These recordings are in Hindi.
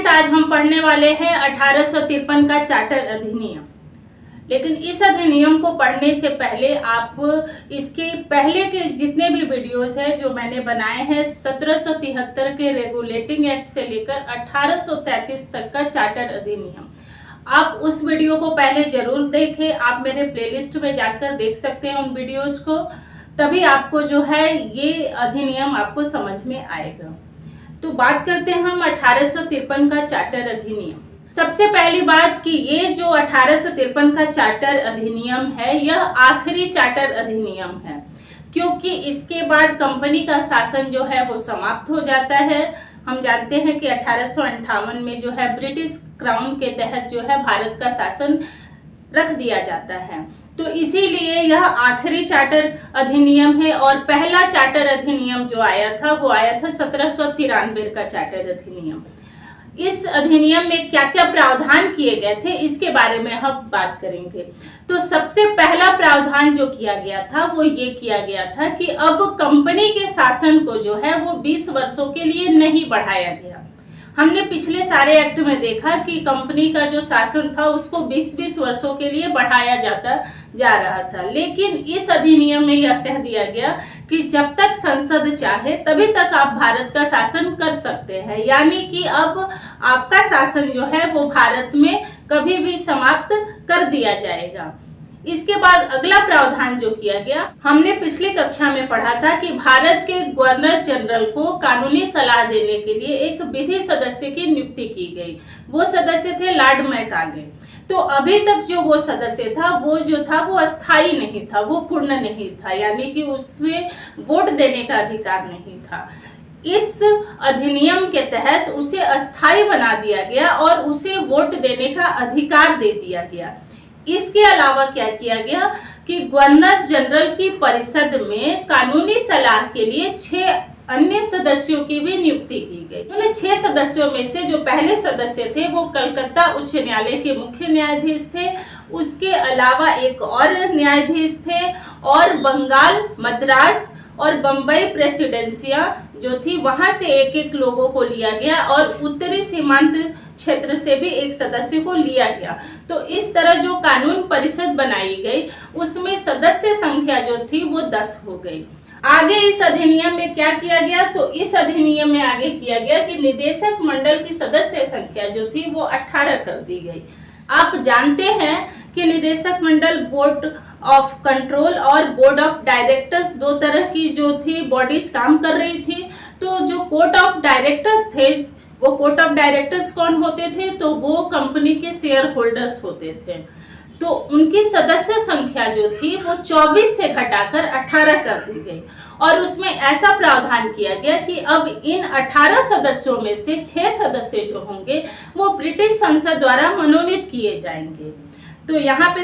स्टूडेंट, आज हम पढ़ने वाले हैं 1853 का चार्टर अधिनियम। लेकिन इस अधिनियम को पढ़ने से पहले आप इसके पहले के जितने भी वीडियोस हैं जो मैंने बनाए हैं 1773 के रेगुलेटिंग एक्ट से लेकर 1833 तक का चार्टर अधिनियम, आप उस वीडियो को पहले जरूर देखें। आप मेरे प्लेलिस्ट में जाकर देख सकते हैं उन वीडियोस को, तभी आपको जो है ये अधिनियम आपको समझ में आएगा। तो बात करते हैं हम 1853 का चार्टर अधिनियम। सबसे पहली बात कि ये जो 1853 का चार्टर अधिनियम है यह आखिरी चार्टर अधिनियम है, क्योंकि इसके बाद कंपनी का शासन जो है वो समाप्त हो जाता है। हम जानते हैं कि 1858 में जो है ब्रिटिश क्राउन के तहत जो है भारत का शासन रख दिया जाता है, तो इसीलिए यह आखिरी चार्टर अधिनियम है। और पहला चार्टर अधिनियम जो आया था वो आया था 1793 का चार्टर अधिनियम। इस अधिनियम में क्या क्या प्रावधान किए गए थे इसके बारे में हम बात करेंगे। तो सबसे पहला प्रावधान जो किया गया था वो ये किया गया था कि अब कंपनी के शासन को जो है वो 20 वर्षों के लिए नहीं बढ़ाया गया। हमने पिछले सारे एक्ट में देखा कि कंपनी का जो शासन था उसको 20-20 वर्षों के लिए बढ़ाया जा रहा था, लेकिन इस अधिनियम में यह कह दिया गया कि जब तक संसद चाहे तभी तक आप भारत का शासन कर सकते हैं, यानी कि अब आपका शासन जो है वो भारत में कभी भी समाप्त कर दिया जाएगा। इसके बाद अगला प्रावधान जो किया गया, हमने पिछली कक्षा में पढ़ा था कि भारत के गवर्नर जनरल को कानूनी सलाह देने के लिए एक विधि सदस्य की नियुक्ति की गई। वो सदस्य थे लॉर्ड मैकाले। तो अभी तक जो वो सदस्य था वो जो था वो अस्थाई नहीं था, वो पूर्ण नहीं था, यानी कि उससे वोट देने का अधिकार नहीं था। इस अधिनियम के तहत उसे अस्थाई बना दिया गया और उसे वोट देने का अधिकार दे दिया गया। इसके अलावा क्या किया गया कि गवर्नर जनरल की परिषद में कानूनी सलाह के लिए 6 अन्य सदस्यों की भी नियुक्ति की गई। उन 6 सदस्यों में से जो पहले सदस्य थे वो कलकत्ता उच्च न्यायालय के मुख्य न्यायाधीश थे, उसके अलावा एक और न्यायाधीश थे, और बंगाल, मद्रास और बम्बई प्रेसिडेंसिया जो थी वहां से एक लोगों को लिया गया, और उत्तरी सीमांत क्षेत्र से भी एक सदस्य को लिया गया। तो इस तरह जो कानून परिषद बनाई गई उसमें सदस्य संख्या जो थी वो 10 हो गई। आगे इस अधिनियम में क्या किया गया, तो इस अधिनियम में आगे किया गया कि निदेशक मंडल की सदस्य संख्या जो थी वो 18 कर दी गई। आप जानते हैं कि निदेशक मंडल, बोर्ड ऑफ कंट्रोल और बोर्ड ऑफ डायरेक्टर्स, 2 तरह की जो थी बॉडीज काम कर रही थी। तो जो कोर्ट ऑफ डायरेक्टर्स थे, वो कोर्ट ऑफ डायरेक्टर्स कौन होते थे, तो वो कंपनी के शेयर होल्डर्स होते थे। तो उनकी सदस्य संख्या जो थी वो 24 से घटाकर 18 कर दी गई, और उसमें ऐसा प्रावधान किया गया कि अब इन 18 सदस्यों में से 6 सदस्य जो होंगे वो ब्रिटिश संसद द्वारा मनोनीत किए जाएंगे। तो यहाँ पे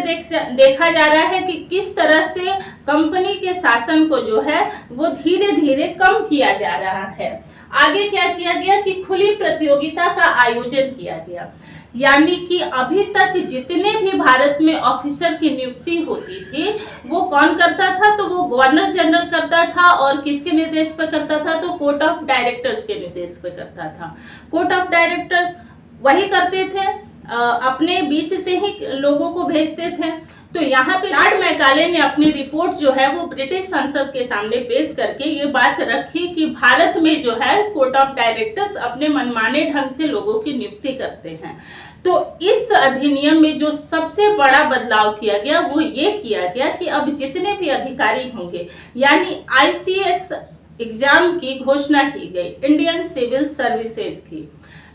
देखा जा रहा है कि किस तरह से कंपनी के शासन को जो है वो धीरे धीरे कम किया जा रहा है। आगे क्या किया गया कि खुली प्रतियोगिता का आयोजन किया गया, यानी कि अभी तक जितने भी भारत में ऑफिसर की नियुक्ति होती थी वो कौन करता था, तो वो गवर्नर जनरल करता था, और किसके निर्देश पर करता था, तो कोर्ट ऑफ डायरेक्टर्स के निर्देश पर करता था। कोर्ट ऑफ डायरेक्टर्स वही करते थे, अपने बीच से ही लोगों को भेजते थे। तो यहाँ पे लॉर्ड मैकाले ने अपनी रिपोर्ट जो है वो ब्रिटिश संसद के सामने पेश करके ये बात रखी कि भारत में जो है कोर्ट ऑफ डायरेक्टर्स अपने मनमाने ढंग से लोगों की नियुक्ति करते हैं। तो इस अधिनियम में जो सबसे बड़ा बदलाव किया गया वो ये किया गया कि अब जितने भी अधिकारी होंगे, यानी ICS एग्जाम की घोषणा की गई, इंडियन सिविल सर्विसेज की,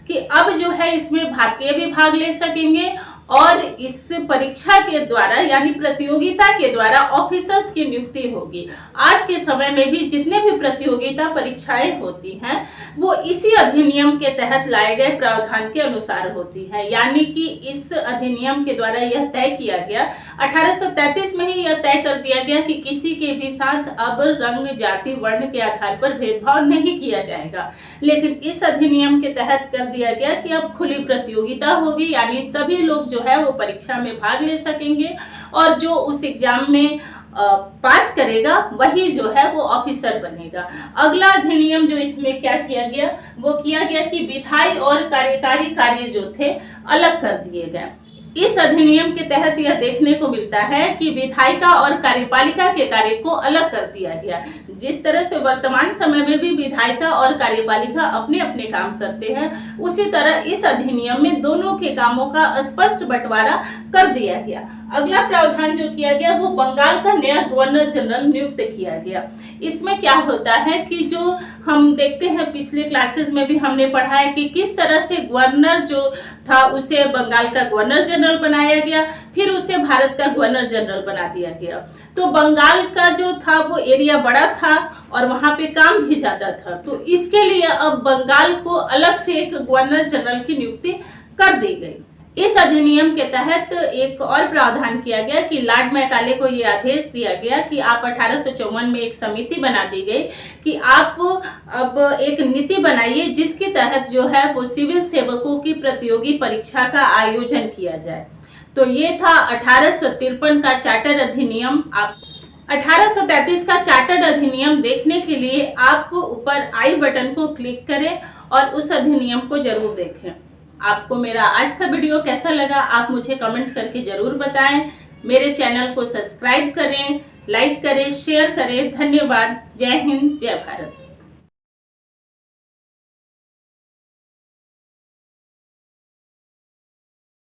कि अब जो है इसमें भारतीय भी भाग ले सकेंगे, और इस परीक्षा के द्वारा यानी प्रतियोगिता के द्वारा ऑफिसर्स की नियुक्ति होगी। आज के समय में भी जितने भी प्रतियोगिता परीक्षाएं होती हैं वो इसी अधिनियम के तहत लाए गए प्रावधान के अनुसार होती है, यानी कि इस अधिनियम के द्वारा यह तय किया गया, 1833 में ही यह तय कर दिया गया कि किसी के भी साथ अब रंग, जाति, वर्ण के आधार पर भेदभाव नहीं किया जाएगा। लेकिन इस अधिनियम के तहत कर दिया गया कि अब खुली प्रतियोगिता होगी, यानी सभी लोग जो है वो परीक्षा में भाग ले सकेंगे, और जो उस एग्जाम में पास करेगा वही जो है वो ऑफिसर बनेगा। अगला अधिनियम जो इसमें क्या किया गया, वो किया गया कि विधायी और कार्यकारी कार्य जो थे अलग कर दिए गए। इस अधिनियम के तहत यह देखने को मिलता है कि विधायिका और कार्यपालिका के कार्य को अलग कर दिया गया। जिस तरह से वर्तमान समय में भी विधायिका और कार्यपालिका अपने अपने काम करते हैं, उसी तरह इस अधिनियम में दोनों के कामों का स्पष्ट बंटवारा कर दिया गया। अगला प्रावधान जो किया गया वो बंगाल का नया गवर्नर जनरल नियुक्त किया गया। इसमें क्या होता है कि जो हम देखते हैं पिछले क्लासेस में भी हमने पढ़ा है कि किस तरह से गवर्नर जो था उसे बंगाल का गवर्नर जनरल बनाया गया, फिर उसे भारत का गवर्नर जनरल बना दिया गया। तो बंगाल का जो था वो एरिया बड़ा था और वहां पे काम भी ज्यादा था, तो इसके लिए अब बंगाल को अलग से एक गवर्नर जनरल की नियुक्ति कर दी गई। इस अधिनियम के तहत एक और प्रावधान किया गया कि लॉर्ड मैकाले को यह आदेश दिया गया कि आप 1854 में एक समिति बना दी गई कि आप अब एक नीति बनाइए जिसके तहत जो है वो सिविल सेवकों की प्रतियोगी परीक्षा का आयोजन किया जाए। तो ये था 1853 का चार्टर अधिनियम। आप 1833 का चार्टर अधिनियम देखने के लिए आप ऊपर आई बटन को क्लिक करें और उस अधिनियम को जरूर देखें। आपको मेरा आज का वीडियो कैसा लगा आप मुझे कमेंट करके जरूर बताएं। मेरे चैनल को सब्सक्राइब करें, लाइक करें, शेयर करें। धन्यवाद। जय हिंद, जय भारत।